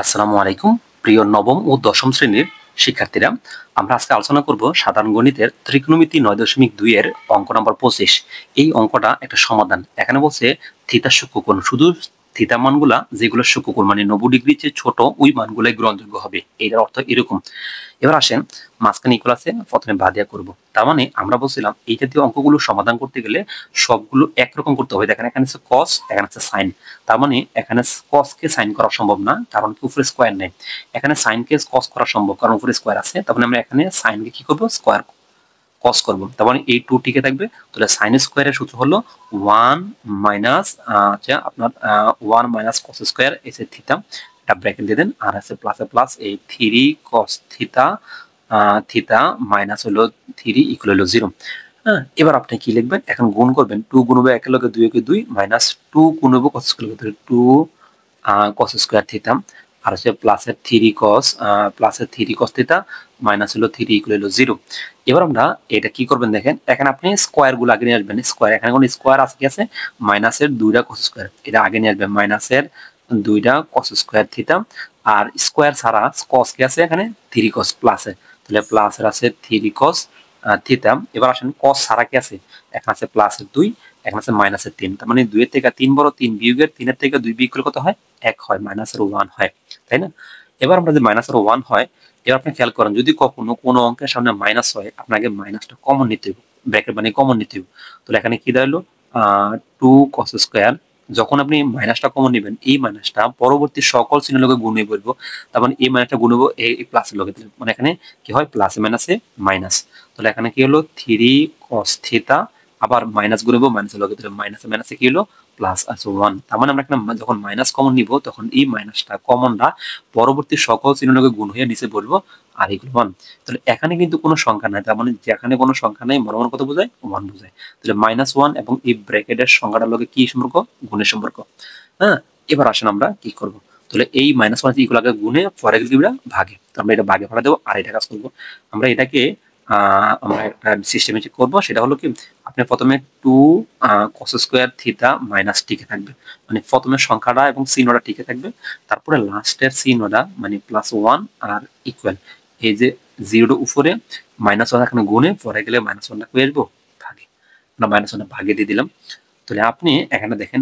আসসালামু আলাইকুম প্রিয় নবম ও দশম শ্রেণীর শিক্ষার্থীরা। আমরা আজকে আলোচনা করব সাধারণ গণিতের ত্রিকোণমিতি 9.2 এর অঙ্ক নম্বর 25। এই অঙ্কটা একটা সমাধান। এখানে বলছে থিতা সূক্ষ্মকোণ, শুধু থিতা মানগুলা যেগুলো সূক্ষ্মকোণ মানে 90 ডিগ্রির চেয়ে ছোট ওই মানগুলাই গ্রহণযোগ্য হবে। এটার অর্থ এরকম। এবার আসেন মাঝখানে ইকুয়াল আছে, প্রথমে বাদিয়া করব। তার মানে আমরা বলছিলাম এই জাতীয় অঙ্কগুলো সমাধান করতে গেলে সবগুলো একরকম করতে হবে। দেখেন এখানে আছে কস, এখানে আছে সাইন। তার মানে এখানে কস কে সাইন করা সম্ভব না, কারণ কি উপরে স্কোয়ার নেই। এখানে সাইন কে কস করা সম্ভব, কারণ উপরে স্কোয়ার আছে। তার মানে আমরা এখানে সাইন কে কি করব, স্কোয়ার কস করব। তার মানে এই 2 টিকে থাকবে। তাহলে সাইন স্কোয়ারের সূত্র হলো 1 মাইনাস আপনার 1 মাইনাস কস স্কোয়ার এসে থিতা, এটা ব্র্যাকেট দিয়ে দেন। আর আছে প্লাসে প্লাস এই 3 কস থিতা থিতা মাইনাস হলো 3 ইকুয়াল হলো 0। হ্যাঁ, এবার আপনি কি লিখবেন, এখন গুণ করবেন। 2 গুণ হবে 1 এর লগে 2 একে 2 মাইনাস 2 গুণ হবে কস স্কয়ার, 2 কস স্কয়ার থিতা, আর হচ্ছে প্লাসের 3 কস প্লাসের 3 কস থিতা মাইনাস হলো 3 ইকুয়াল হলো 0। এবার আমরা এটা কি করবেন দেখেন, এখানে আপনি স্কয়ার গুলো আগে নিয়ে আসবেন। স্কয়ার এখানে কোন স্কয়ার আছে কি আছে, মাইনাসের 2টা কস স্কয়ার, এটা আগে নিয়ে আসবেন। মাইনাসের 2টা কস স্কয়ার থিতা, আর স্কয়ার ছাড়া কস কি আছে এখানে 3 কস প্লাসে, তাহলে প্লাসের আছে 3 কস থিতা। এবার আসেন কস ছাড়া কি আছে, এখানে আছে প্লাসের 2, এখানে আছে মাইনাসের 3। তার মানে 2 এর থেকে 3 বড়, 3 বিয়োগের 3 এর থেকে 2 বিয়োগ করলে কত হয়, 1 হয়, মাইনাসের 1 হয়, তাই না? এবার আমরা যে মাইনাসের 1 হয়, এবার আপনি খেয়াল করেন যদি কখনো কোনো অঙ্কের সামনে মাইনাস হয়, আপনাকে মাইনাসটা কমন নিতে হবে, ব্র্যাকেট মানে কমন নিতে হবে। তাহলে এখানে কি দাঁড়ালো 2 কস স্কয়ার। যখন আপনি মাইনাসটা কমন নেবেন, এই মাইনাসটা পরবর্তী সকল চিহ্নের লগে গুণ হয়ে পড়বো। তার মানে এই মাইনাসটা গুণ হবো এই প্লাসের লগে, মানে এখানে কি হয় প্লাসে মাইনাসে মাইনাস। তাহলে এখানে কি হলো 3 কস থিতা, আবার মাইনাস গুণ হবো মাইনাসের লগে, তাহলে মাইনাসে মাইনাসে কি হলো প্লাস আছে 1। তার মানে আমরা এখানে যখন মাইনাস কমন নিব, তখন এই মাইনাসটা কমনটা পরবর্তী সকল চিহ্নের লগে গুণ হয়ে নিচে পড়বো, আর এগুলো 1। তাহলে এখানে কিন্তু কোনো সংখ্যা নাই, তার মানে যেখানে কোনো সংখ্যা নাই বড় কত বোঝায়, 1 বোঝায়। তাহলে -1 এবং এই ব্র্যাকেটের সংখ্যাটার লগে কি সম্পর্ক, গুণের সম্পর্ক। হ্যাঁ, এবার আসেন আমরা কি করব। তাহলে এই -1 ইকুয়াল গুণে পরে দিবরা ভাগে, তো আমরা এটা ভাগে ফেলা দেবো, আর এটা কাজ করবো আমরা এটাকে আমরা একটা সিস্টেমে চেক করবো। সেটা হলো কি, আপনি প্রথমে 2 cos স্কয়ার থিতা মাইনাস টিকে থাকবে, মানে প্রথমে সংখ্যাটা এবং চিহ্নটা টিকে থাকবে, তারপরে লাস্টের চিহ্নটা মানে +1 আর ইকুয়াল এই যে 0 উপরে -1 এখানে গুণে পরে গেলে -1টা পেয়ে আসবো ভাগে, আমরা -1 ভাগে দিয়ে দিলাম। তাহলে আপনি এখানে দেখেন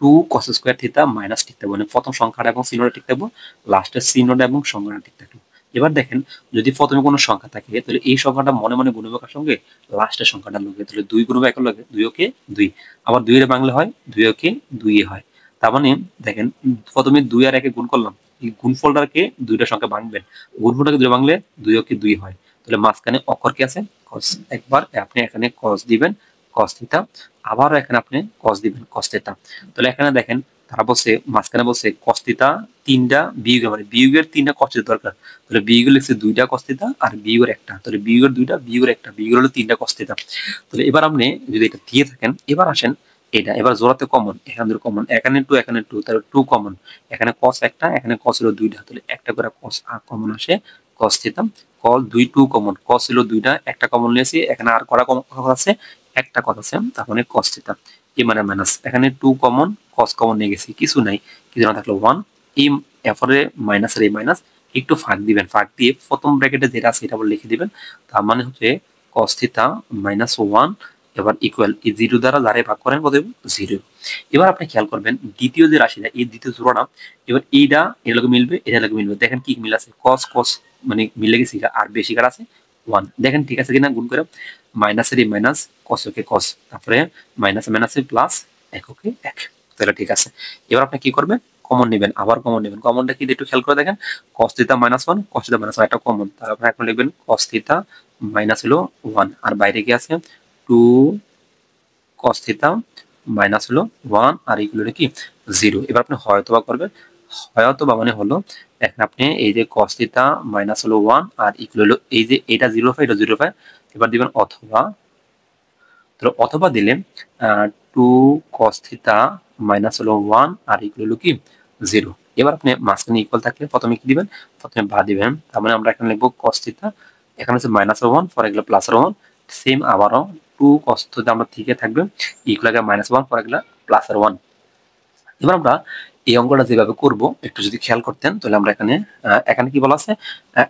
2 cos স্কয়ার থিতা মাইনাস ঠিক থাকবে, মানে প্রথম সংখ্যাটা এবং চিহ্নটা ঠিক থাকবে, লাস্টের চিহ্নটা এবং সংখ্যাটা ঠিক থাকবে। এবার দেখেন যদি প্রথমে কোনো সংখ্যা থাকে, তাহলে এই সংখ্যাটা মনে মনে গুণ হবে কার সঙ্গে, লাস্টের সংখ্যাটা লগে। তাহলে 2 গুণ হবে 1 লগে, 2 ওকে 2, আবার 2 এর বাংলা হয় 2 ওকে 2 এ হয়। তার মানে দেখেন প্রথমে 2 আর 1 এ গুণ করলাম, এই গুণফলটাকে দুইটা সংখ্যা ভাঙবেন, গুণফলটাকে 2 ভাঙলে 2 ওকে 2 হয়। তাহলে মাঝখানে অক্ষর কি আছে, cos। একবার আপনি এখানে cos দিবেন cos থিতা, আবার এখানে আপনি cos দিবেন cos থিতা। তাহলে এখানে দেখেন তারা বলছে মাঝখানে বলছে cos থিতা 3টা বিয়োগ, মানে বিয়োগের 3টা cos থিতা দরকার। তাহলে বিয়োগের লিখছে 2টা cos থিতা আর বিয়োগের একটা, তাহলে বিয়োগের 2টা বিয়োগের একটা, বিয়োগের হলো 3টা cos থিতা। তাহলে এবার আপনি যদি এটা দিয়ে থাকেন, এবার আসেন এটা এবার জোড়াতে কমন, এখানে দুটো কমন, এখানে 2 এখানে 2, তাহলে 2 কমন, এখানে cos একটা, এখানে cos হলো 2টা, তাহলে একটা করে cos কমন আসে cos থিতা। cos 2 2 কমন, cos হলো 2টা, একটা কমন নিয়েছি, এখানে আর করা কমন আছে, একটা কথা আছে, তার মানে cos থিতা। এই মানে মাইনাস, এখানে 2 কমন, cos কমন নিয়ে গেছি, কিছু নাই, কিছু না থাকলো 1। এই এরপরে মাইনাসের এই মাইনাস একটু ফাঁক দিবেন, ফাঁক দিয়ে প্রথম ব্র্যাকেটে যেটা আছে এটা লিখে দিবেন। তার মানে হচ্ছে cos থিতা -1, এবার ইকুয়াল এই 0 দ্বারা যারে ভাগ করেন কত হবে 0। এবার আপনি খেয়াল করবেন দ্বিতীয় যে রাশিটা, এই দ্বিতীয় জোড়াটা, এবার এইটা এর লগে মিলবে, এটা লগে মিলবে। দেখেন কি মিল আছে, cos cos মানে মিলে গেছে, আর বেশি কার আছে 1। দেখেন ঠিক আছে কিনা, গুণ করে মাইনাসের এই মাইনাস, cos ওকে cos, তারপরে মাইনাস মাইনাসে প্লাস, এককে 1, তাহলে ঠিক আছে। এবার আপনি কি করবেন, কমন নেবেন, আবার কমন নেবেন। কমনটা কি একটু খেয়াল করে দেখেন, cos থিতা -1 cos থিতা -1 একটা কমন, তারপরে এখন লিখবেন cos থিতা মাইনাস হলো 1, আর বাইরে কি আছে 2 cos থিতা মাইনাস হলো 1, আর এগুলো কি 0। এবার আপনি হয়তোবা করবেন, হয়তোবা মানে হলো এখন আপনি এই যে cos থিতা মাইনাস হলো 1 আর ইকুয়াল হলো এই যে এটা 0 এটা 0, এবার দিবেন অথবা, তাহলে অথবা দিলেন 2 cos থিতা মাইনাস হলো 1 আর ইকুয়াল হলো কি 0। এবার আপনি মাঝখানে ইকুয়াল থাকলে প্রথমে কি দিবেন, প্রথমে বা দিবেন। তার মানে আমরা এখানে লিখবো cos থিতা, এখানে হচ্ছে -1 পরে গেলে +1, সেম আবারও 2 cos থিতা আমরা থেকে থাকবে ইকুয়াল -1 পরে গেলে +1। এবার আমরা এই অঙ্কটা যেভাবে করব একটু যদি খেয়াল করতেন তাহলে আমরা এখানে কি বলা আছে,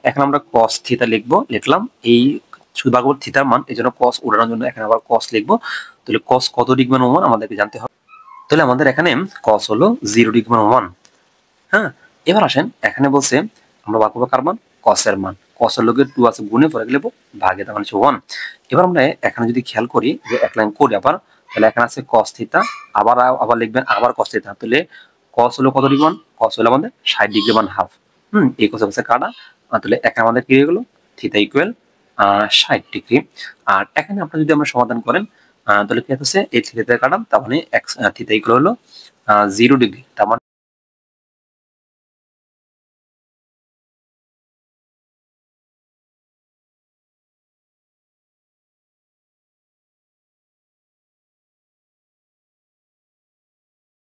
এখানে আমরা cos থিটা লিখলাম এই শুধু ভাগবত থিটার মান, এই জন্য cos উড়ানোর জন্য এখানে আবার cos লিখবো। তাহলে cos কত ডিগ্রি মান ওমান আমাদেরকে জানতে হবে। তাহলে আমাদের এখানে cos হলো 0 ডিগ্রি মান ওমান। হ্যাঁ, এবার আসেন এখানে বলছে আমরা ভাগ করবো কার মান, cos এর মান। cos এর লগে 2 আছে, গুণে পরে গেলে ভাগে, তার মানে হচ্ছে 1। এবার আমরা এখানে যদি খেয়াল করি যে এক লাইন করি আবার, তাহলে এখানে আছে cos থিটা, আবার লিখবেন আবার cos থিটা। তাহলে cos হলো কত ডিগ্রি মান, cos হলো আমাদের 60 ডিগ্রি মান হাফ। এই cos আছে কাটা, তাহলে এখানে আমাদের কি হয়ে গেল, থিটা ইকুয়াল 60 ডিগ্রি। আর এখানে আপনারা যদি আমরা সমাধান করেন তাহলে কি হচ্ছে, এই থিটা কাটাম, তার মানে থিটা ইকুয়াল হলো 0 ডিগ্রি, তার মানে